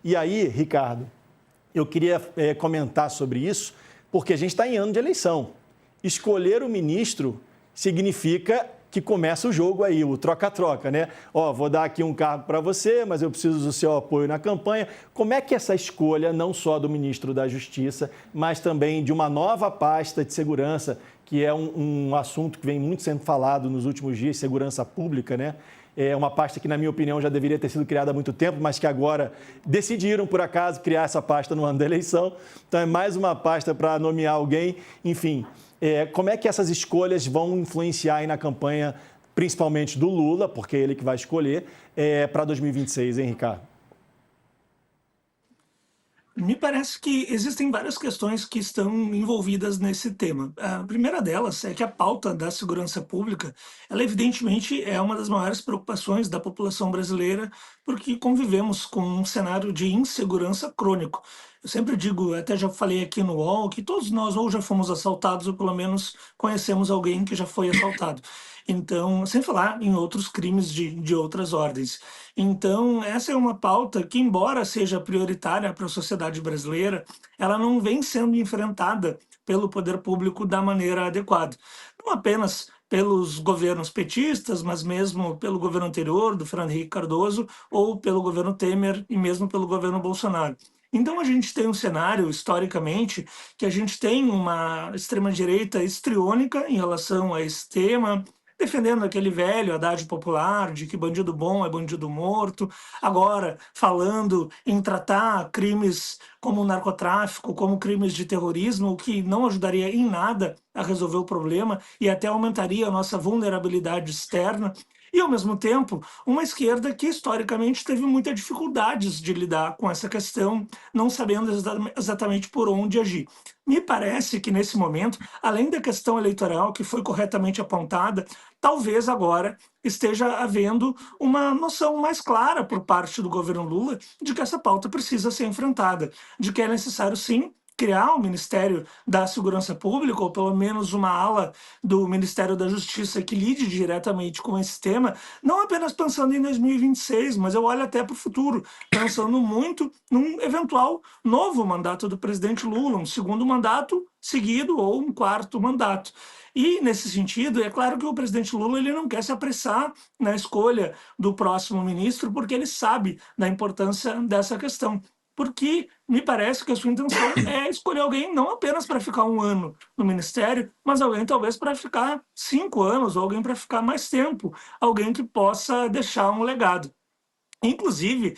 E aí, Ricardo, eu queria comentar sobre isso, porque a gente está em ano de eleição. Escolher o ministro significa que começa o jogo aí, o troca-troca, né? Ó, vou dar aqui um cargo para você, mas eu preciso do seu apoio na campanha. Como é que essa escolha, não só do ministro da Justiça, mas também de uma nova pasta de segurança, que é um assunto que vem muito sendo falado nos últimos dias, segurança pública, né? É uma pasta que, na minha opinião, já deveria ter sido criada há muito tempo, mas que agora decidiram, por acaso, criar essa pasta no ano da eleição. Então, é mais uma pasta para nomear alguém. Enfim, como é que essas escolhas vão influenciar aí na campanha, principalmente do Lula, porque é ele que vai escolher, para 2026, hein, Ricardo? Me parece que existem várias questões que estão envolvidas nesse tema. A primeira delas é que a pauta da segurança pública, ela evidentemente é uma das maiores preocupações da população brasileira, porque convivemos com um cenário de insegurança crônico. Eu sempre digo, até já falei aqui no UOL, que todos nós ou já fomos assaltados ou pelo menos conhecemos alguém que já foi assaltado. Então, sem falar em outros crimes de outras ordens. Então, essa é uma pauta que, embora seja prioritária para a sociedade brasileira, ela não vem sendo enfrentada pelo poder público da maneira adequada. Não apenas pelos governos petistas, mas mesmo pelo governo anterior, do Fernando Henrique Cardoso, ou pelo governo Temer e mesmo pelo governo Bolsonaro. Então, a gente tem um cenário, historicamente, que a gente tem uma extrema-direita histriônica em relação a esse tema, defendendo aquele velho adágio popular de que bandido bom é bandido morto, agora falando em tratar crimes como narcotráfico, como crimes de terrorismo, o que não ajudaria em nada a resolver o problema e até aumentaria a nossa vulnerabilidade externa. E, ao mesmo tempo, uma esquerda que historicamente teve muitas dificuldades de lidar com essa questão, não sabendo exatamente por onde agir. Me parece que, nesse momento, além da questão eleitoral, que foi corretamente apontada, talvez agora esteja havendo uma noção mais clara por parte do governo Lula de que essa pauta precisa ser enfrentada, de que é necessário, sim, criar um Ministério da Segurança Pública, ou pelo menos uma ala do Ministério da Justiça que lide diretamente com esse tema, não apenas pensando em 2026, mas eu olho até para o futuro, pensando muito num eventual novo mandato do presidente Lula, um segundo mandato seguido ou um quarto mandato. E, nesse sentido, é claro que o presidente Lula ele não quer se apressar na escolha do próximo ministro, porque ele sabe da importância dessa questão. Porque me parece que a sua intenção é escolher alguém não apenas para ficar um ano no ministério, mas alguém talvez para ficar 5 anos, ou alguém para ficar mais tempo, alguém que possa deixar um legado. Inclusive,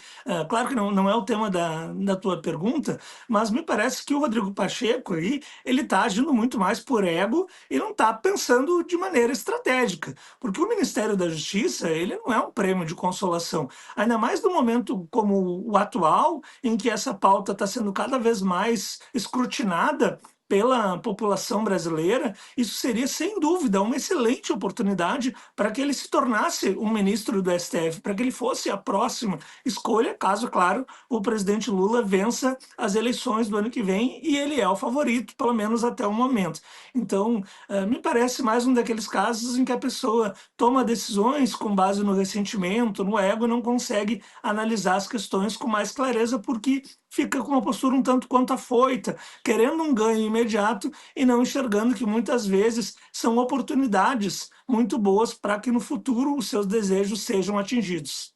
claro que não é o tema da tua pergunta, mas me parece que o Rodrigo Pacheco aí, ele está agindo muito mais por ego e não está pensando de maneira estratégica, porque o Ministério da Justiça, ele não é um prêmio de consolação, ainda mais no momento como o atual, em que essa pauta está sendo cada vez mais escrutinada pela população brasileira, isso seria, sem dúvida, uma excelente oportunidade para que ele se tornasse um ministro do STF, para que ele fosse a próxima escolha, caso, claro, o presidente Lula vença as eleições do ano que vem, e ele é o favorito, pelo menos até o momento. Então, me parece mais um daqueles casos em que a pessoa toma decisões com base no ressentimento, no ego, não consegue analisar as questões com mais clareza, porque fica com uma postura um tanto quanto afoita, querendo um ganho imediato e não enxergando que muitas vezes são oportunidades muito boas para que no futuro os seus desejos sejam atingidos.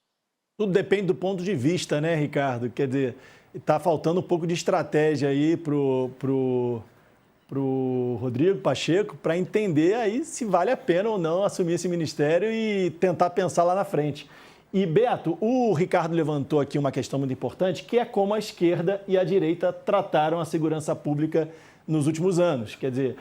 Tudo depende do ponto de vista, né, Ricardo? Quer dizer, está faltando um pouco de estratégia aí pro Rodrigo Pacheco para entender aí se vale a pena ou não assumir esse ministério e tentar pensar lá na frente. E, Beto, o Ricardo levantou aqui uma questão muito importante, que é como a esquerda e a direita trataram a segurança pública nos últimos anos. Quer dizer,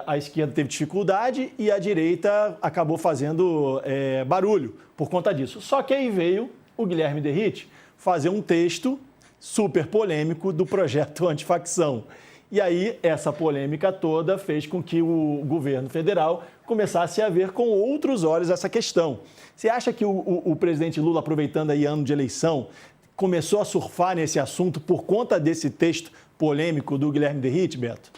a esquerda teve dificuldade e a direita acabou fazendo barulho por conta disso. Só que aí veio o Guilherme Derrite fazer um texto super polêmico do projeto antifacção. E aí, essa polêmica toda fez com que o governo federal começasse a ver com outros olhos essa questão. Você acha que o presidente Lula, aproveitando aí ano de eleição, começou a surfar nesse assunto por conta desse texto polêmico do Guilherme Derrite, Beto?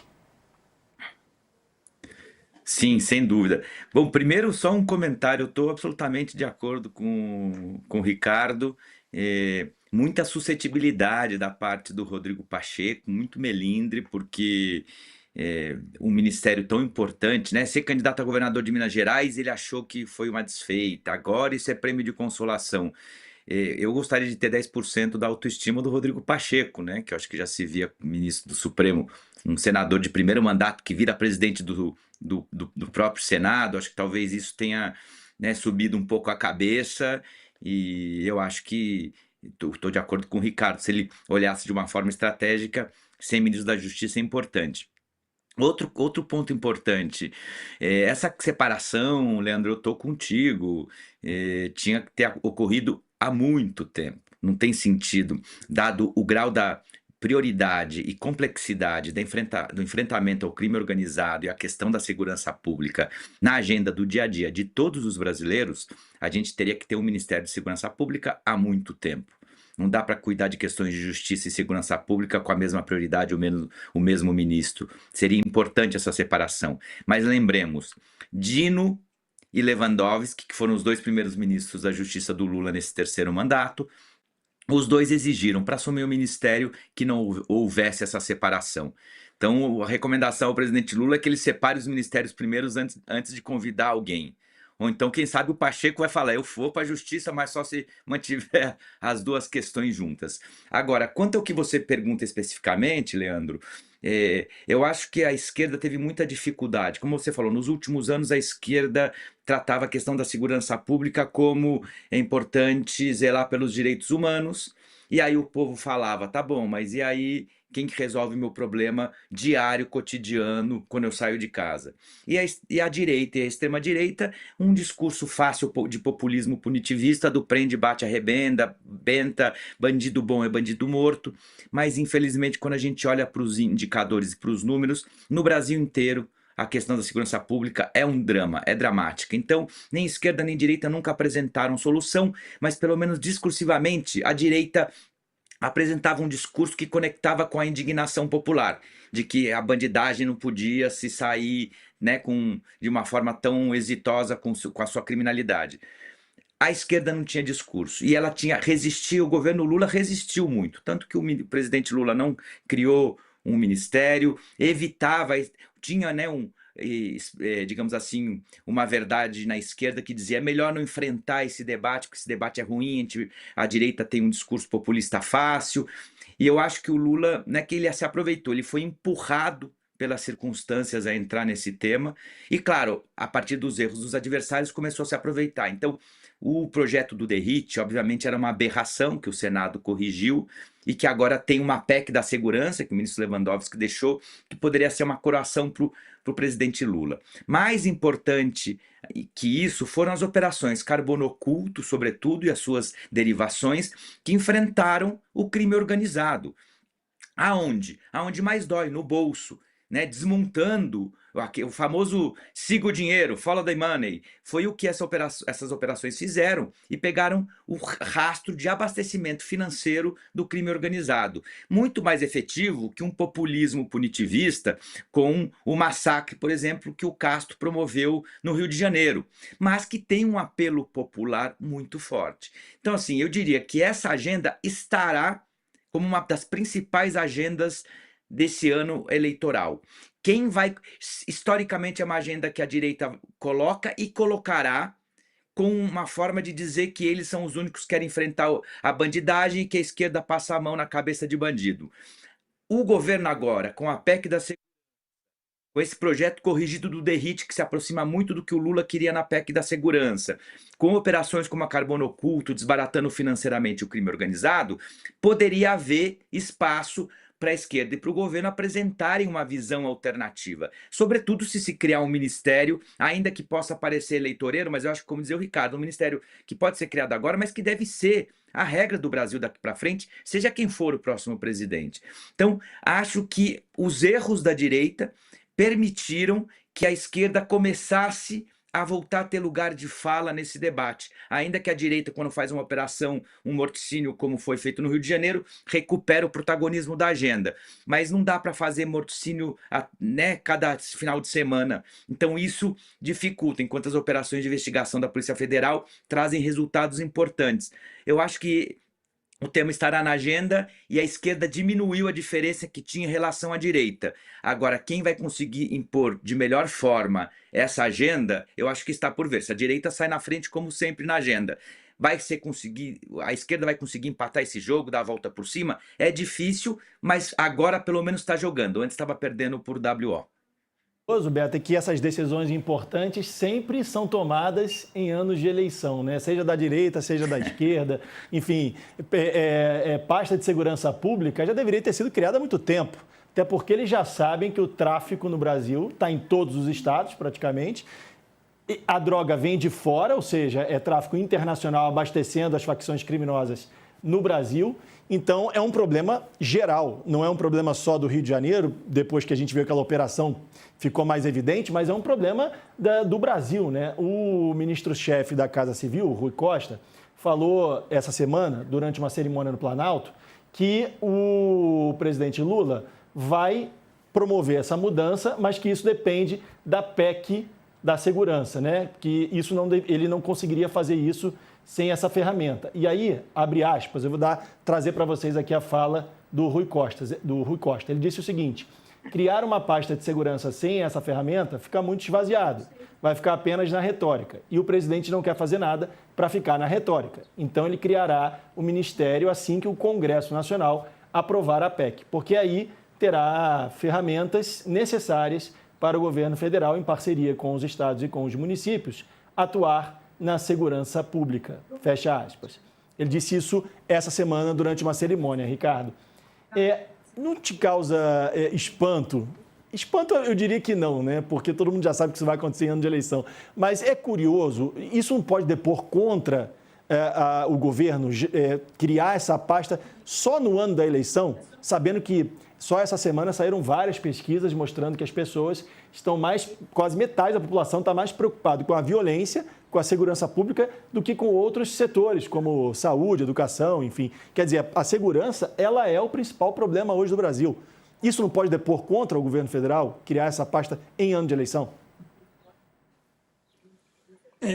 Sim, sem dúvida. Bom, primeiro só um comentário, eu estou absolutamente de acordo com o Ricardo. muita suscetibilidade da parte do Rodrigo Pacheco, muito melindre, porque um ministério tão importante, né? Ser candidato a governador de Minas Gerais, ele achou que foi uma desfeita. Agora isso é prêmio de consolação. Eu gostaria de ter 10% da autoestima do Rodrigo Pacheco, né? Que eu acho que já se via ministro do Supremo, um senador de primeiro mandato que vira presidente do próprio Senado. Acho que talvez isso tenha, né, subido um pouco a cabeça, e eu acho que estou de acordo com o Ricardo. Se ele olhasse de uma forma estratégica, ser ministro da Justiça é importante. Outro ponto importante, essa separação, Leandro, eu estou contigo, tinha que ter ocorrido há muito tempo. Não tem sentido, dado o grau da prioridade e complexidade do enfrentamento ao crime organizado e a questão da segurança pública na agenda do dia a dia de todos os brasileiros. A gente teria que ter um Ministério de Segurança Pública há muito tempo. Não dá para cuidar de questões de justiça e segurança pública com a mesma prioridade, o mesmo ministro. Seria importante essa separação. Mas lembremos, Dino e Lewandowski, que foram os dois primeiros ministros da Justiça do Lula nesse terceiro mandato, os dois exigiram para assumir o ministério que não houvesse essa separação. Então, a recomendação ao presidente Lula é que ele separe os ministérios primeiros antes de convidar alguém. Ou então, quem sabe, o Pacheco vai falar: eu vou para a justiça, mas só se mantiver as duas questões juntas. Agora, quanto ao que você pergunta especificamente, Leandro, eu acho que a esquerda teve muita dificuldade. Como você falou, nos últimos anos a esquerda tratava a questão da segurança pública como é importante zelar pelos direitos humanos, e aí o povo falava: tá bom, mas e aí quem que resolve meu problema diário, cotidiano, quando eu saio de casa? E a direita e a extrema-direita, um discurso fácil de populismo punitivista, do prende, bate, arrebenta, benta, bandido bom é bandido morto. Mas, infelizmente, quando a gente olha para os indicadores e para os números, no Brasil inteiro, a questão da segurança pública é um drama, é dramática. Então, nem esquerda nem direita nunca apresentaram solução, mas pelo menos discursivamente, a direita apresentava um discurso que conectava com a indignação popular, de que a bandidagem não podia se sair, né, de uma forma tão exitosa com a sua criminalidade. A esquerda não tinha discurso, e ela resistiu, o governo Lula resistiu muito, tanto que o presidente Lula não criou um ministério, evitava, tinha, né, digamos assim, uma verdade na esquerda que dizia: é melhor não enfrentar esse debate, porque esse debate é ruim, a direita tem um discurso populista fácil. E eu acho que o Lula, não é que ele se aproveitou, ele foi empurrado pelas circunstâncias a entrar nesse tema, e claro, a partir dos erros dos adversários começou a se aproveitar. Então, o projeto do Derrite, obviamente, era uma aberração que o Senado corrigiu, e que agora tem uma PEC da segurança, que o ministro Lewandowski deixou, que poderia ser uma coração para o presidente Lula. Mais importante que isso foram as operações Carbono Oculto, sobretudo, e as suas derivações, que enfrentaram o crime organizado. Aonde? Aonde mais dói, no bolso, né? Desmontando o famoso siga o dinheiro, follow the money. Foi o que essas operações fizeram, e pegaram o rastro de abastecimento financeiro do crime organizado. Muito mais efetivo que um populismo punitivista com o massacre, por exemplo, que o Castro promoveu no Rio de Janeiro, mas que tem um apelo popular muito forte. Então, assim, eu diria que essa agenda estará como uma das principais agendas desse ano eleitoral. Quem vai, historicamente, é uma agenda que a direita coloca e colocará com uma forma de dizer que eles são os únicos que querem enfrentar a bandidagem e que a esquerda passa a mão na cabeça de bandido. O governo agora, com a PEC da segurança, com esse projeto corrigido do Derrite, que se aproxima muito do que o Lula queria na PEC da segurança, com operações como a Carbono Oculto, desbaratando financeiramente o crime organizado, poderia haver espaço para a esquerda e para o governo apresentarem uma visão alternativa. Sobretudo se criar um ministério, ainda que possa parecer eleitoreiro, mas eu acho que, como dizia o Ricardo, um ministério que pode ser criado agora, mas que deve ser a regra do Brasil daqui para frente, seja quem for o próximo presidente. Então, acho que os erros da direita permitiram que a esquerda começasse a voltar a ter lugar de fala nesse debate. Ainda que a direita, quando faz uma operação, um morticínio, como foi feito no Rio de Janeiro, recupera o protagonismo da agenda. Mas não dá para fazer morticínio, né, cada final de semana. Então isso dificulta, enquanto as operações de investigação da Polícia Federal trazem resultados importantes. Eu acho que o tema estará na agenda e a esquerda diminuiu a diferença que tinha em relação à direita. Agora, quem vai conseguir impor de melhor forma essa agenda, eu acho que está por ver. Se a direita sai na frente, como sempre, na agenda, a esquerda vai conseguir empatar esse jogo, dar a volta por cima? É difícil, mas agora pelo menos está jogando. Antes estava perdendo por WO. Beto, é que essas decisões importantes sempre são tomadas em anos de eleição, né? Seja da direita, seja da esquerda, enfim, pasta de segurança pública já deveria ter sido criada há muito tempo, até porque eles já sabem que o tráfico no Brasil está em todos os estados, praticamente. E a droga vem de fora, ou seja, é tráfico internacional abastecendo as facções criminosas no Brasil. Então, é um problema geral, não é um problema só do Rio de Janeiro, depois que a gente viu aquela operação ficou mais evidente, mas é um problema do Brasil, né? O ministro-chefe da Casa Civil, Rui Costa, falou essa semana, durante uma cerimônia no Planalto, que o presidente Lula vai promover essa mudança, mas que isso depende da PEC da segurança, né? Que ele não conseguiria fazer isso sem essa ferramenta. E aí, abre aspas, eu vou trazer para vocês aqui a fala do Rui Costa. Ele disse o seguinte: criar uma pasta de segurança sem essa ferramenta fica muito esvaziado, vai ficar apenas na retórica. E o presidente não quer fazer nada para ficar na retórica. Então, ele criará o ministério assim que o Congresso Nacional aprovar a PEC, porque aí terá ferramentas necessárias para o governo federal, em parceria com os estados e com os municípios, atuar na segurança pública. Fecha aspas. Ele disse isso essa semana durante uma cerimônia, Ricardo. Não te causa espanto? Espanto eu diria que não, né? Porque todo mundo já sabe que isso vai acontecer em ano de eleição. Mas é curioso, isso não pode depor contra o governo criar essa pasta só no ano da eleição, sabendo que só essa semana saíram várias pesquisas mostrando que as pessoas estão quase metade da população está mais preocupada com a violência, com a segurança pública, do que com outros setores, como saúde, educação, enfim. Quer dizer, a segurança, ela é o principal problema hoje do Brasil. Isso não pode depor contra o governo federal, criar essa pasta em ano de eleição?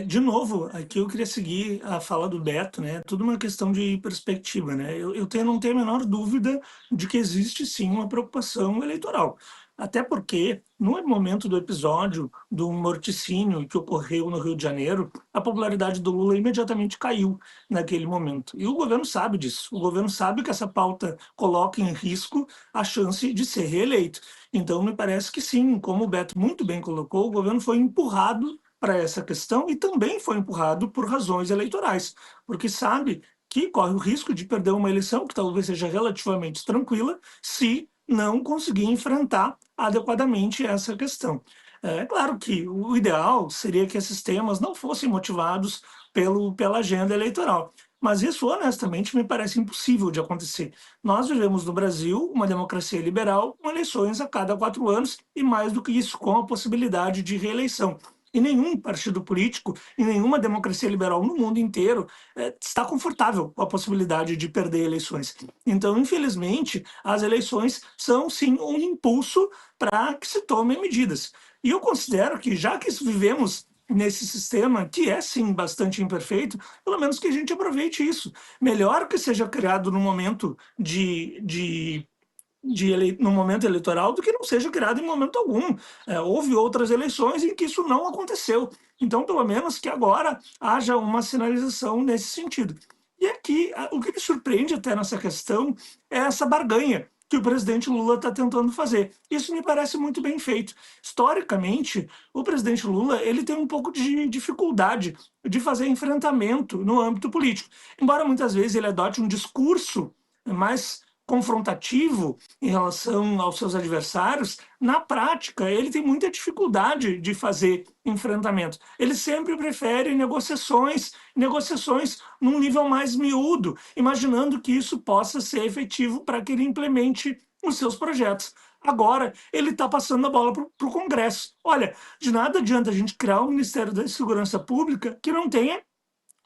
De novo, aqui eu queria seguir a fala do Beto, né? Tudo uma questão de perspectiva, né? Eu não tenho a menor dúvida de que existe sim uma preocupação eleitoral. Até porque, no momento do episódio do morticínio que ocorreu no Rio de Janeiro, a popularidade do Lula imediatamente caiu naquele momento. E o governo sabe disso. O governo sabe que essa pauta coloca em risco a chance de ser reeleito. Então, me parece que sim, como o Beto muito bem colocou, o governo foi empurrado para essa questão e também foi empurrado por razões eleitorais, porque sabe que corre o risco de perder uma eleição que talvez seja relativamente tranquila se não conseguir enfrentar adequadamente essa questão. É claro que o ideal seria que esses temas não fossem motivados pela agenda eleitoral, mas isso, honestamente, me parece impossível de acontecer. Nós vivemos no Brasil uma democracia liberal com eleições a cada 4 anos e, mais do que isso, com a possibilidade de reeleição. E nenhum partido político e nenhuma democracia liberal no mundo inteiro está confortável com a possibilidade de perder eleições. Então, infelizmente, as eleições são, sim, um impulso para que se tomem medidas. E eu considero que, já que vivemos nesse sistema, que é, sim, bastante imperfeito, pelo menos que a gente aproveite isso. Melhor que seja criado no momento no momento eleitoral do que não seja criado em momento algum. Houve outras eleições em que isso não aconteceu. Então, pelo menos que agora haja uma sinalização nesse sentido. E aqui, o que me surpreende até nessa questão é essa barganha que o presidente Lula está tentando fazer. Isso me parece muito bem feito. Historicamente, o presidente Lula ele tem um pouco de dificuldade de fazer enfrentamento no âmbito político. Embora muitas vezes ele adote um discurso mais confrontativo em relação aos seus adversários, na prática ele tem muita dificuldade de fazer enfrentamento. Ele sempre prefere negociações num nível mais miúdo, imaginando que isso possa ser efetivo para que ele implemente os seus projetos. Agora, ele está passando a bola para o Congresso. Olha, de nada adianta a gente criar um Ministério da Segurança Pública que não tenha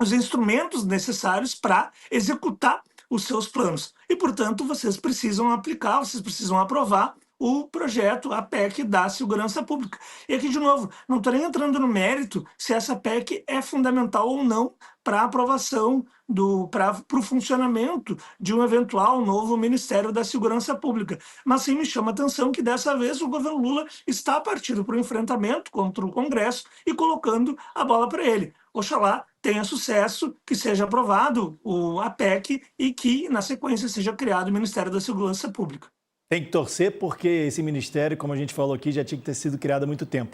os instrumentos necessários para executar os seus planos. E, portanto, vocês precisam aplicar, vocês precisam aprovar o projeto, a PEC da segurança pública. E aqui, de novo, não estou nem entrando no mérito se essa PEC é fundamental ou não para a aprovação para o funcionamento de um eventual novo Ministério da Segurança Pública. Mas sim me chama a atenção que dessa vez o governo Lula está partindo para o enfrentamento contra o Congresso e colocando a bola para ele. Oxalá tenha sucesso, que seja aprovado a PEC e que, na sequência, seja criado o Ministério da Segurança Pública. Tem que torcer porque esse ministério, como a gente falou aqui, já tinha que ter sido criado há muito tempo.